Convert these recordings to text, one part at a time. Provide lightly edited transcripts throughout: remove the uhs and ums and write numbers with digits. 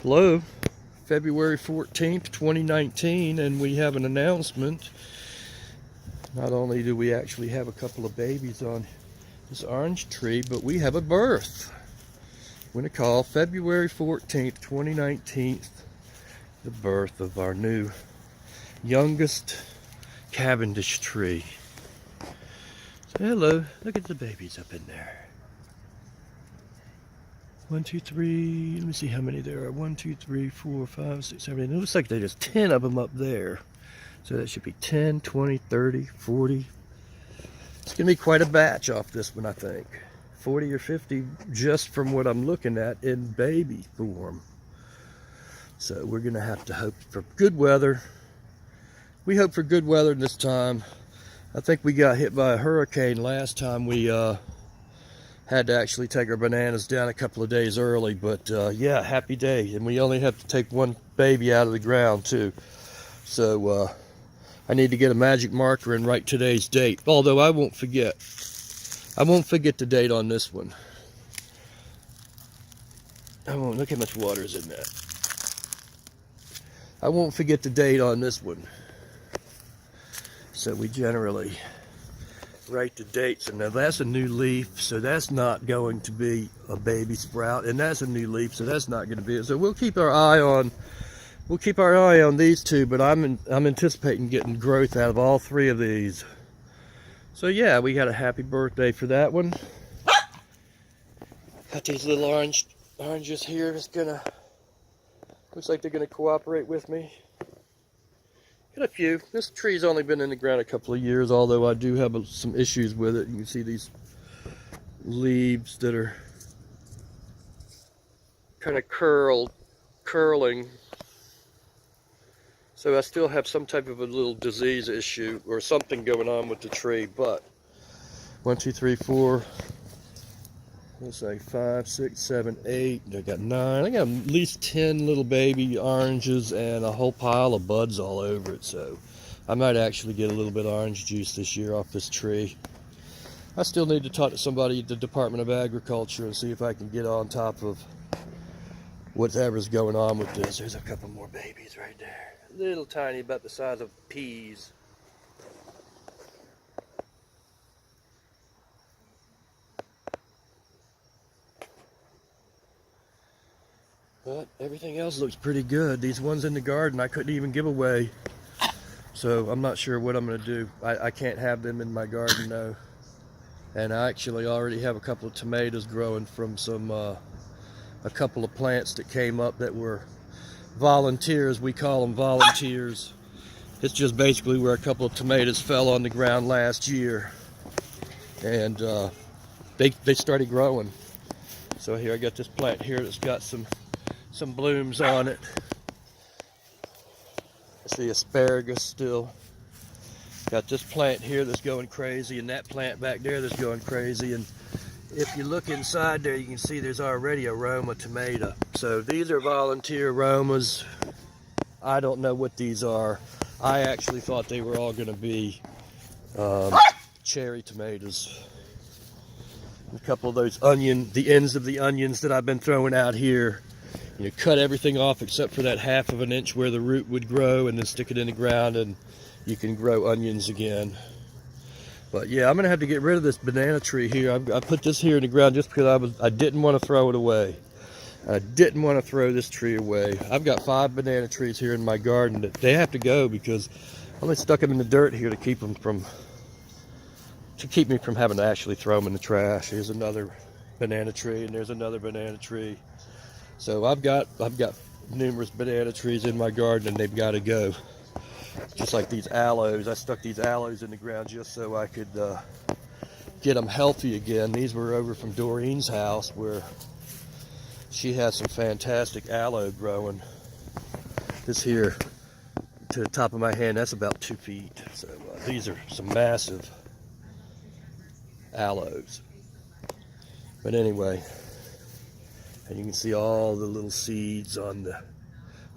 Hello, February 14th, 2019, and we have an announcement. Not only do we actually have a couple of babies on this orange tree, but we have a birth. We're going to call February 14th, 2019, the birth of our new youngest Cavendish tree. So hello, look at the babies up in there. 1, 2, 3, let me see how many there are. 1, 2, 3, 4, 5, 6, 7, 8. It looks like there's 10 of them up there. So that should be 10, 20, 30, 40. It's going to be quite a batch off this one, I think. 40 or 50 just from what I'm looking at in baby form. So we're going to have to hope for good weather. We hope for good weather this time. I think we got hit by a hurricane last time. We had to actually take our bananas down a couple of days early, but yeah, happy day. And we only have to take one baby out of the ground too. So I need to get a magic marker and write today's date. Although I won't forget. I won't forget the date on this one. I won't. Look how much water is in that. I won't forget the date on this one. So we generally write the dates. And now that's a new leaf, so that's not going to be a baby sprout. And that's a new leaf, so that's not going to be it. So we'll keep our eye on these two, but I'm anticipating getting growth out of all three of these. So yeah, we got a happy birthday for that one. Got these little oranges here. Looks like they're gonna cooperate with me. Got a few. This tree's only been in the ground a couple of years, although I do have some issues with it. You can see these leaves that are kind of curling. So I still have some type of a little disease issue or something going on with the tree. But 1, 2, 3, 4, let's say 5, 6, 7, 8. I got 9. I got at least 10 little baby oranges and a whole pile of buds all over it. So I might actually get a little bit of orange juice this year off this tree. I still need to talk to somebody at the Department of Agriculture and see if I can get on top of whatever's going on with this. There's a couple more babies right there. Little tiny, about the size of peas. But everything else looks pretty good. These ones in the garden I couldn't even give away. So I'm not sure what I'm going to do. I can't have them in my garden, no. And I actually already have a couple of tomatoes growing from a couple of plants that came up that were volunteers. We call them volunteers. It's just basically where a couple of tomatoes fell on the ground last year, and they started growing. So here I got this plant here that's got some blooms on it. I see asparagus still. Got this plant here that's going crazy, and that plant back there that's going crazy. And if you look inside there, you can see there's already a Roma tomato. So these are volunteer Romas. I don't know what these are. I actually thought they were all going to be cherry tomatoes. A couple of those the ends of the onions that I've been throwing out here. You cut everything off except for that 1/2 of an inch where the root would grow, and then stick it in the ground, and you can grow onions again. But yeah, I'm gonna have to get rid of this banana tree here. I put this here in the ground just because I didn't want to throw it away. I didn't want to throw this tree away. I've got 5 banana trees here in my garden that they have to go because I only stuck them in the dirt here to keep me from having to actually throw them in the trash. Here's another banana tree, and there's another banana tree. So I've got numerous banana trees in my garden, and they've got to go. Just like these aloes. I stuck these aloes in the ground just so I could get them healthy again. These were over from Doreen's house where she has some fantastic aloe growing. This here to the top of my hand, that's about 2 feet. So these are some massive aloes. But anyway, and you can see all the little seeds on the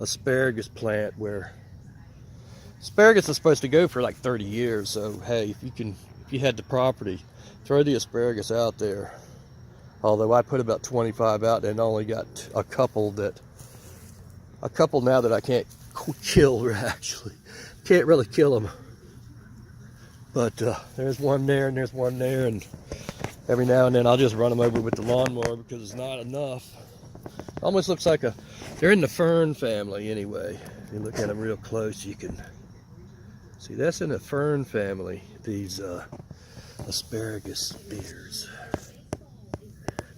asparagus plant where asparagus is supposed to go for like 30 years, so hey, if you had the property, throw the asparagus out there. Although I put about 25 out and only got a couple that a couple now that I can't kill, actually. Can't really kill them. But there's one there and there's one there, and every now and then I'll just run them over with the lawnmower because it's not enough. Almost looks like they're in the fern family anyway. If you look at them real close, you can see that's in the fern family, these asparagus spears.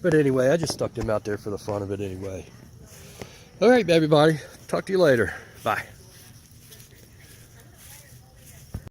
But anyway, I just stuck them out there for the fun of it anyway. All right, everybody. Talk to you later. Bye.